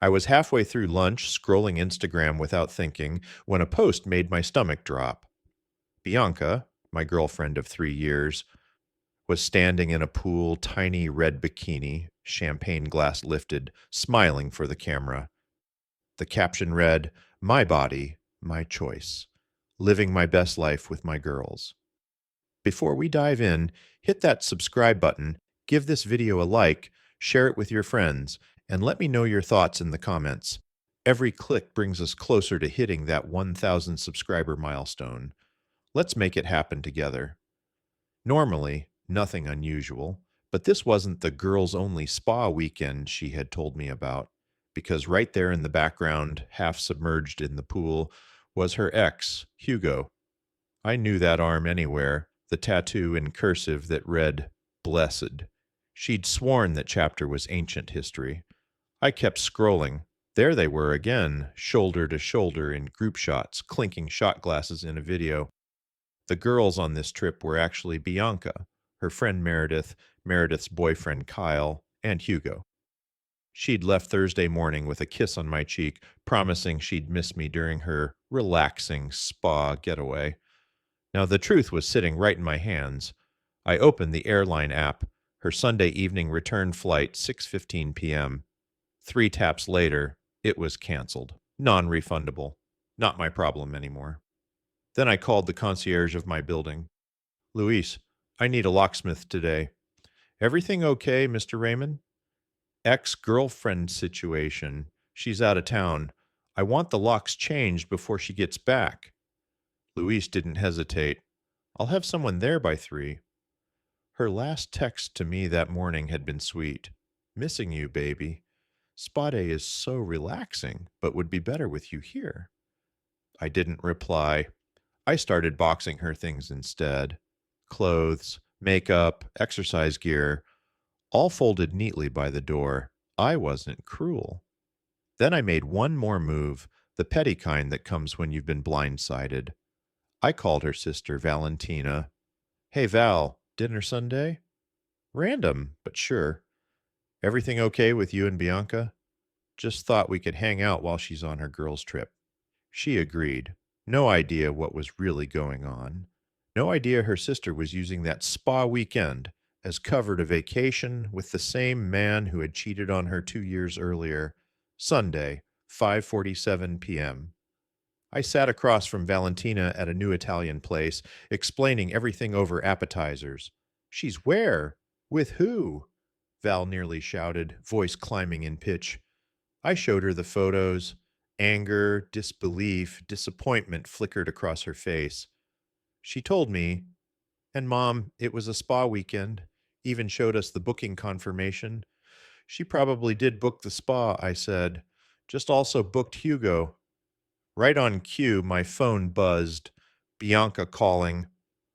I was halfway through lunch scrolling Instagram without thinking when a post made my stomach drop. Bianca, my girlfriend of 3 years, was standing in a pool, tiny red bikini, champagne glass lifted, smiling for the camera. The caption read, "My body, my choice. Living my best life with my girls." Before we dive in, hit that subscribe button, give this video a like, share it with your friends, and let me know your thoughts in the comments. Every click brings us closer to hitting that 1,000 subscriber milestone. Let's make it happen together. Normally, nothing unusual, but this wasn't the girls only spa weekend she had told me about, because right there in the background, half submerged in the pool, was her ex, Hugo. I knew that arm anywhere, the tattoo in cursive that read, "Blessed." She'd sworn that chapter was ancient history. I kept scrolling. There they were again, shoulder to shoulder in group shots, clinking shot glasses in a video. The girls on this trip were actually Bianca, her friend Meredith, Meredith's boyfriend Kyle, and Hugo. She'd left Thursday morning with a kiss on my cheek, promising she'd miss me during her relaxing spa getaway. Now, the truth was sitting right in my hands. I opened the airline app, her Sunday evening return flight, 6:15 p.m. 3 taps later, it was canceled. Non-refundable. Not my problem anymore. Then I called the concierge of my building. "Luis, I need a locksmith today." "Everything okay, Mr. Raymond?" "Ex-girlfriend situation. She's out of town. I want the locks changed before she gets back." Luis didn't hesitate. "I'll have someone there by 3. Her last text to me that morning had been sweet. "Missing you, baby. Spa day is so relaxing, but would be better with you here." I didn't reply. I started boxing her things instead. Clothes, makeup, exercise gear, all folded neatly by the door. I wasn't cruel. Then I made one more move, the petty kind that comes when you've been blindsided. I called her sister, Valentina. "Hey, Val, dinner Sunday?" Random, but sure. "Everything okay with you and Bianca?" "Just thought we could hang out while she's on her girls' trip." She agreed. No idea what was really going on. No idea her sister was using that spa weekend as cover to vacation with the same man who had cheated on her 2 years earlier. Sunday, 5:47 p.m. I sat across from Valentina at a new Italian place, explaining everything over appetizers. "She's where? With who?" Val nearly shouted, voice climbing in pitch. I showed her the photos. Anger, disbelief, disappointment flickered across her face. She told me, "And Mom, it was a spa weekend. Even showed us the booking confirmation." "She probably did book the spa," I said. "Just also booked Hugo." Right on cue, my phone buzzed. Bianca calling.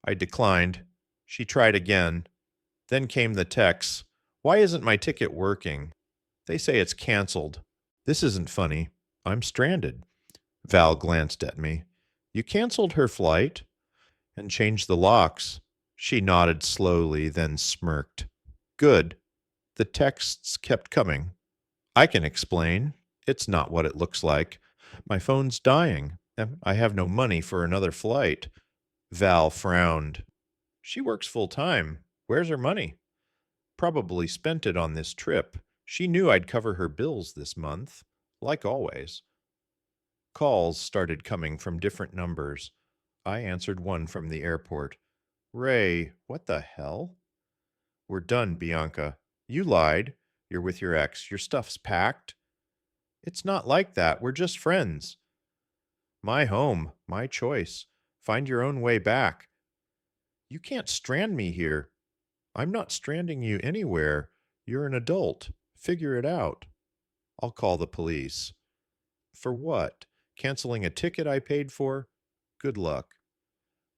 I declined. She tried again. Then came the text. "Why isn't my ticket working? They say it's canceled." This isn't funny. I'm stranded. Val glanced at me. "You canceled her flight?" "And changed the locks." She nodded slowly, then smirked. "Good." The texts kept coming. "I can explain. It's not what it looks like. My phone's dying. I have no money for another flight." Val frowned. "She works full time. Where's her money?" "Probably spent it on this trip. She knew I'd cover her bills this month, like always." Calls started coming from different numbers. I answered one from the airport. "Ray, what the hell?" "We're done, Bianca. You lied. You're with your ex. Your stuff's packed." "It's not like that. We're just friends." "My home, my choice. Find your own way back." "You can't strand me here." "I'm not stranding you anywhere. You're an adult. Figure it out." "I'll call the police." "For what? Canceling a ticket I paid for?" "Good luck."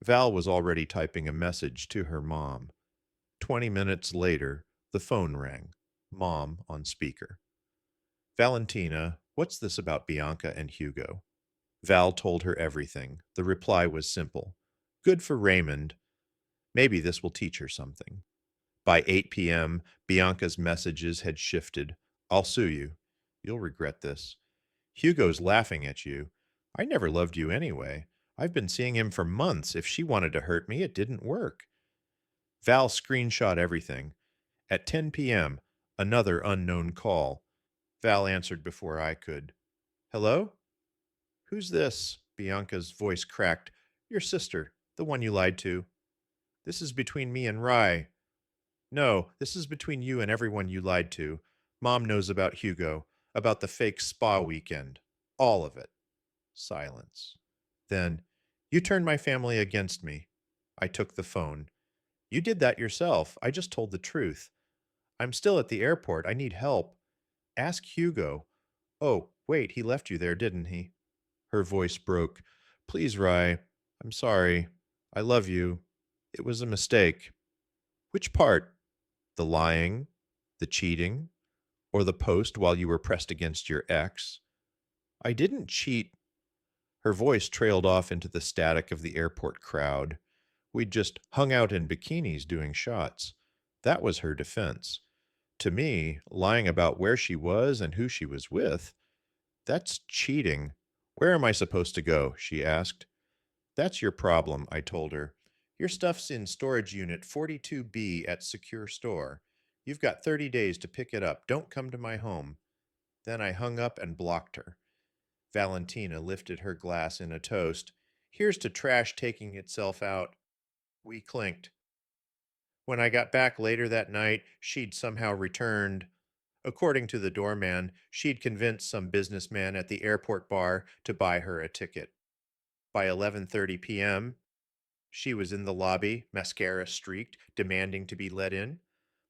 Val was already typing a message to her mom. 20 minutes later, the phone rang. Mom on speaker. "Valentina, what's this about Bianca and Hugo?" Val told her everything. The reply was simple. "Good for Raymond. Maybe this will teach her something." By 8 p.m., Bianca's messages had shifted. "I'll sue you. You'll regret this. Hugo's laughing at you. I never loved you anyway. I've been seeing him for months. If she wanted to hurt me, it didn't work. Val screenshot everything. At 10 p.m., another unknown call. Val answered before I could. Hello? Who's this? Bianca's voice cracked. Your sister, the one you lied to. This is between me and Rye. No, this is between you and everyone you lied to. Mom knows about Hugo, about the fake spa weekend. All of it. Silence. Then, you turned my family against me. I took the phone. You did that yourself. I just told the truth. I'm still at the airport. I need help. Ask Hugo. Oh, wait, he left you there, didn't he? Her voice broke. Please, Rye. I'm sorry. I love you. It was a mistake. Which part? The lying? The cheating? Or the post while you were pressed against your ex? I didn't cheat. Her voice trailed off into the static of the airport crowd. We'd just hung out in bikinis doing shots. That was her defense. To me, lying about where she was and who she was with, that's cheating. Where am I supposed to go? She asked. That's your problem, I told her. Your stuff's in storage unit 42B at Secure Store. You've got 30 days to pick it up. Don't come to my home. Then I hung up and blocked her. Valentina lifted her glass in a toast. Here's to trash taking itself out. We clinked. When I got back later that night, she'd somehow returned. According to the doorman, she'd convinced some businessman at the airport bar to buy her a ticket. By 11:30 p.m., she was in the lobby, mascara streaked, demanding to be let in.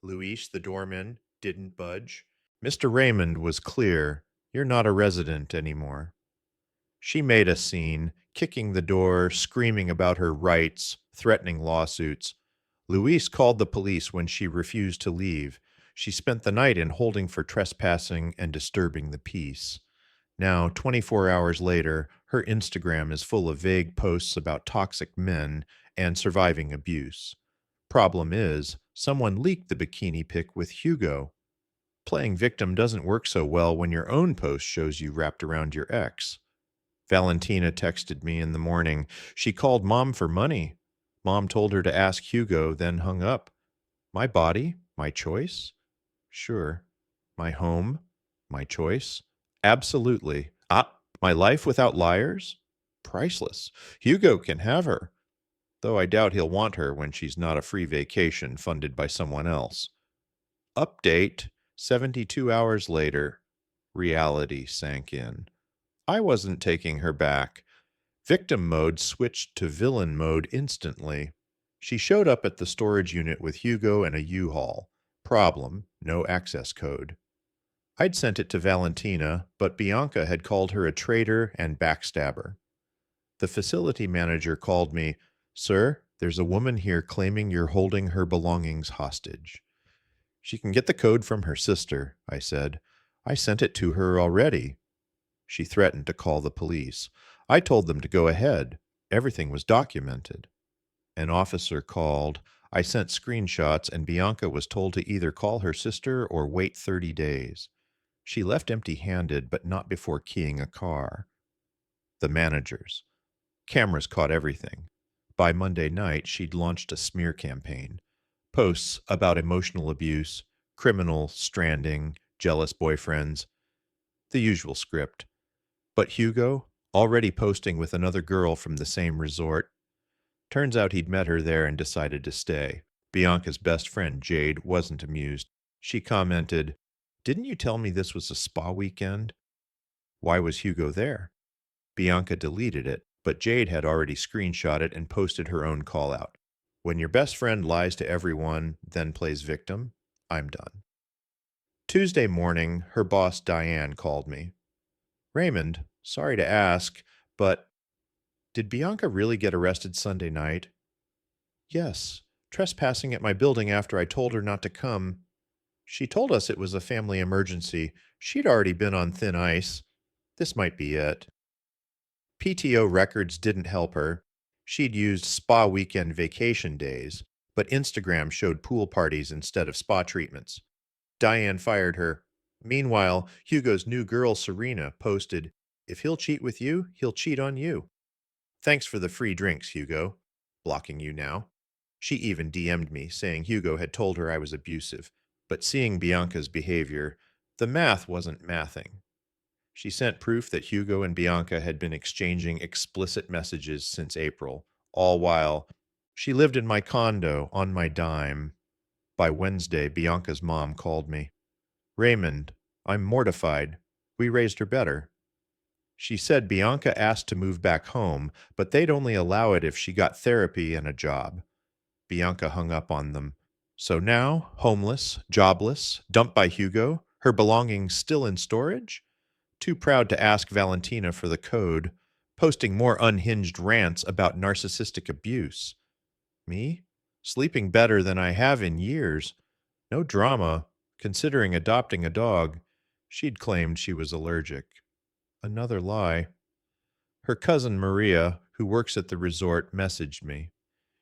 Luis, the doorman, didn't budge. Mr. Raymond was clear. You're not a resident anymore. She made a scene, kicking the door, screaming about her rights, threatening lawsuits. Luis called the police when she refused to leave. She spent the night in holding for trespassing and disturbing the peace. Now, 24 hours later, her Instagram is full of vague posts about toxic men and surviving abuse. Problem is, someone leaked the bikini pic with Hugo. Playing victim doesn't work so well when your own post shows you wrapped around your ex. Valentina texted me in the morning. She called Mom for money. Mom told her to ask Hugo, then hung up. My body, my choice? Sure. My home, my choice? Absolutely. My life without liars? Priceless. Hugo can have her, though I doubt he'll want her when she's not a free vacation funded by someone else. Update 72 hours later. Reality sank in. I wasn't taking her back. Victim mode switched to villain mode instantly. She showed up at the storage unit with Hugo and a U-Haul. Problem, no access code. I'd sent it to Valentina, but Bianca had called her a traitor and backstabber. The facility manager called me. Sir, there's a woman here claiming you're holding her belongings hostage. She can get the code from her sister, I said. I sent it to her already. She threatened to call the police. I told them to go ahead. Everything was documented. An officer called. I sent screenshots, and Bianca was told to either call her sister or wait 30 days. She left empty-handed, but not before keying a car. The managers. Cameras caught everything. By Monday night, she'd launched a smear campaign. Posts about emotional abuse, criminal stranding, jealous boyfriends. The usual script. But Hugo, already posting with another girl from the same resort. Turns out he'd met her there and decided to stay. Bianca's best friend, Jade, wasn't amused. She commented, Didn't you tell me this was a spa weekend? Why was Hugo there? Bianca deleted it, but Jade had already screenshot it and posted her own call-out. When your best friend lies to everyone, then plays victim, I'm done. Tuesday morning, her boss Diane called me. Raymond, sorry to ask, but did Bianca really get arrested Sunday night? Yes, trespassing at my building after I told her not to come. She told us it was a family emergency. She'd already been on thin ice. This might be it. PTO records didn't help her. She'd used spa weekend vacation days, but Instagram showed pool parties instead of spa treatments. Diane fired her. Meanwhile, Hugo's new girl, Serena, posted, "If he'll cheat with you, he'll cheat on you. Thanks for the free drinks, Hugo. Blocking you now." She even DM'd me, saying Hugo had told her I was abusive. But seeing Bianca's behavior, the math wasn't mathing. She sent proof that Hugo and Bianca had been exchanging explicit messages since April, all while she lived in my condo on my dime. By Wednesday, Bianca's mom called me. "Raymond, I'm mortified. We raised her better." She said Bianca asked to move back home, but they'd only allow it if she got therapy and a job. Bianca hung up on them. So now, homeless, jobless, dumped by Hugo, her belongings still in storage? Too proud to ask Valentina for the code, posting more unhinged rants about narcissistic abuse. Me? Sleeping better than I have in years. No drama, considering adopting a dog. She'd claimed she was allergic. Another lie. Her cousin Maria, who works at the resort, messaged me.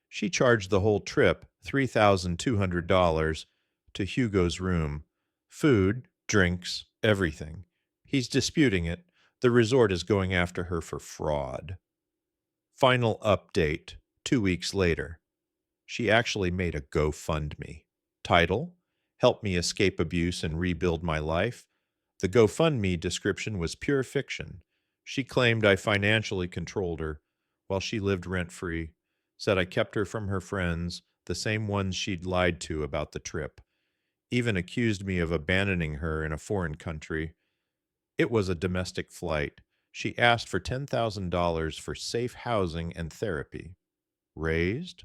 She charged the whole trip, $3,200, to Hugo's room. Food, drinks, everything. He's disputing it. The resort is going after her for fraud. Final update, 2 weeks later. She actually made a GoFundMe. Title: Help Me Escape Abuse and Rebuild My Life. The GoFundMe description was pure fiction. She claimed I financially controlled her while she lived rent-free, said I kept her from her friends, the same ones she'd lied to about the trip, even accused me of abandoning her in a foreign country. It was a domestic flight. She asked for $10,000 for safe housing and therapy. Raised?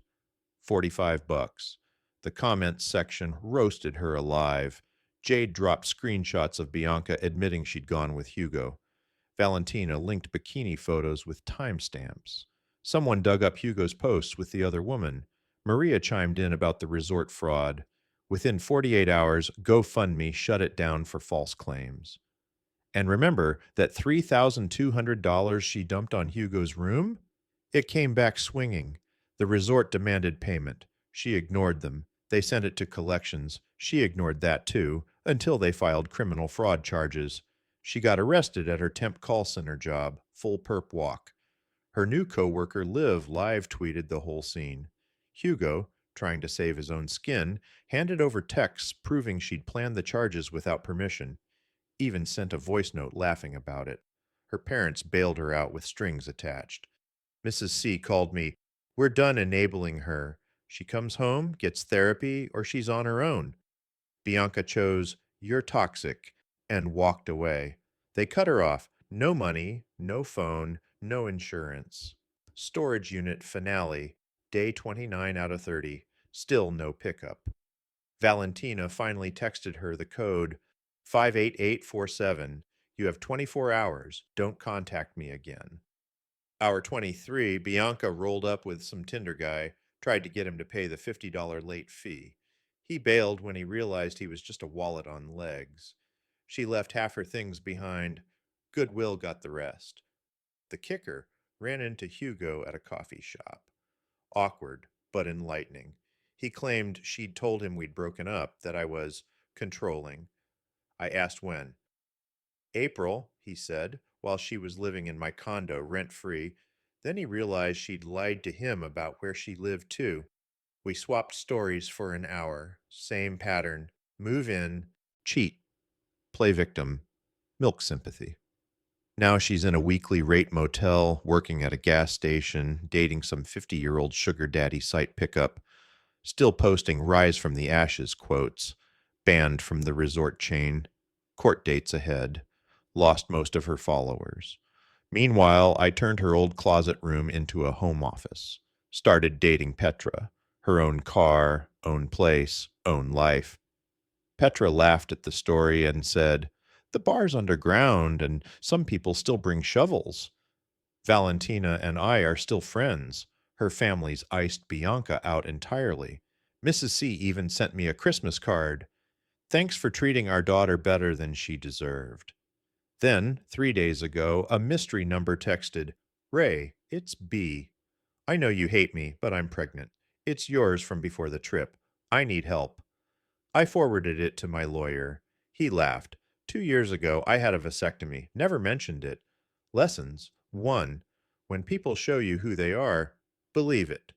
$45. The comments section roasted her alive. Jade dropped screenshots of Bianca admitting she'd gone with Hugo. Valentina linked bikini photos with timestamps. Someone dug up Hugo's posts with the other woman. Maria chimed in about the resort fraud. Within 48 hours, GoFundMe shut it down for false claims. And remember that $3,200 she dumped on Hugo's room? It came back swinging. The resort demanded payment. She ignored them. They sent it to collections. She ignored that too, until they filed criminal fraud charges. She got arrested at her temp call center job, full perp walk. Her new coworker Liv live tweeted the whole scene. Hugo, trying to save his own skin, handed over texts proving she'd planned the charges without permission, even sent a voice note laughing about it. Her parents bailed her out with strings attached. Mrs. C called me. "We're done enabling her. She comes home, gets therapy, or she's on her own." Bianca chose, "You're toxic," and walked away. They cut her off. No money, no phone, no insurance. Storage unit finale, day 29 out of 30. Still no pickup. Valentina finally texted her the code 58847. "You have 24 hours. Don't contact me again." Hour 23, Bianca rolled up with some Tinder guy, tried to get him to pay the $50 late fee. He bailed when he realized he was just a wallet on legs. She left half her things behind. Goodwill got the rest. The kicker: ran into Hugo at a coffee shop. Awkward, but enlightening. He claimed she'd told him we'd broken up, that I was controlling. I asked when. "April," he said, while she was living in my condo rent-free. Then he realized she'd lied to him about where she lived too. We swapped stories for an hour. Same pattern. Move in, cheat, play victim, milk sympathy. Now she's in a weekly rate motel, working at a gas station, dating some 50-year-old sugar daddy site pickup, still posting rise from the ashes quotes, banned from the resort chain, court dates ahead, lost most of her followers. Meanwhile, I turned her old closet room into a home office, started dating Petra, her own car, own place, own life. Petra laughed at the story and said, "The bar's underground and some people still bring shovels." Valentina and I are still friends. Her family's iced Bianca out entirely. Mrs. C even sent me a Christmas card. "Thanks for treating our daughter better than she deserved." Then, 3 days ago, a mystery number texted, "Ray, it's B. I know you hate me, but I'm pregnant. It's yours from before the trip. I need help." I forwarded it to my lawyer. He laughed. 2 years ago, I had a vasectomy. Never mentioned it. Lessons. 1. When people show you who they are, believe it.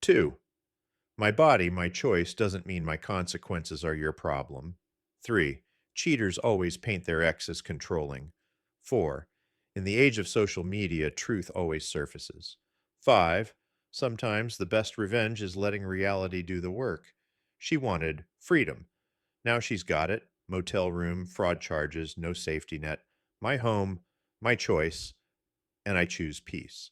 2. My body, my choice doesn't mean my consequences are your problem. 3. Cheaters always paint their ex as controlling. 4. In the age of social media, truth always surfaces. 5. Sometimes the best revenge is letting reality do the work. She wanted freedom. Now she's got it. Motel room, fraud charges, no safety net. My home, my choice, and I choose peace.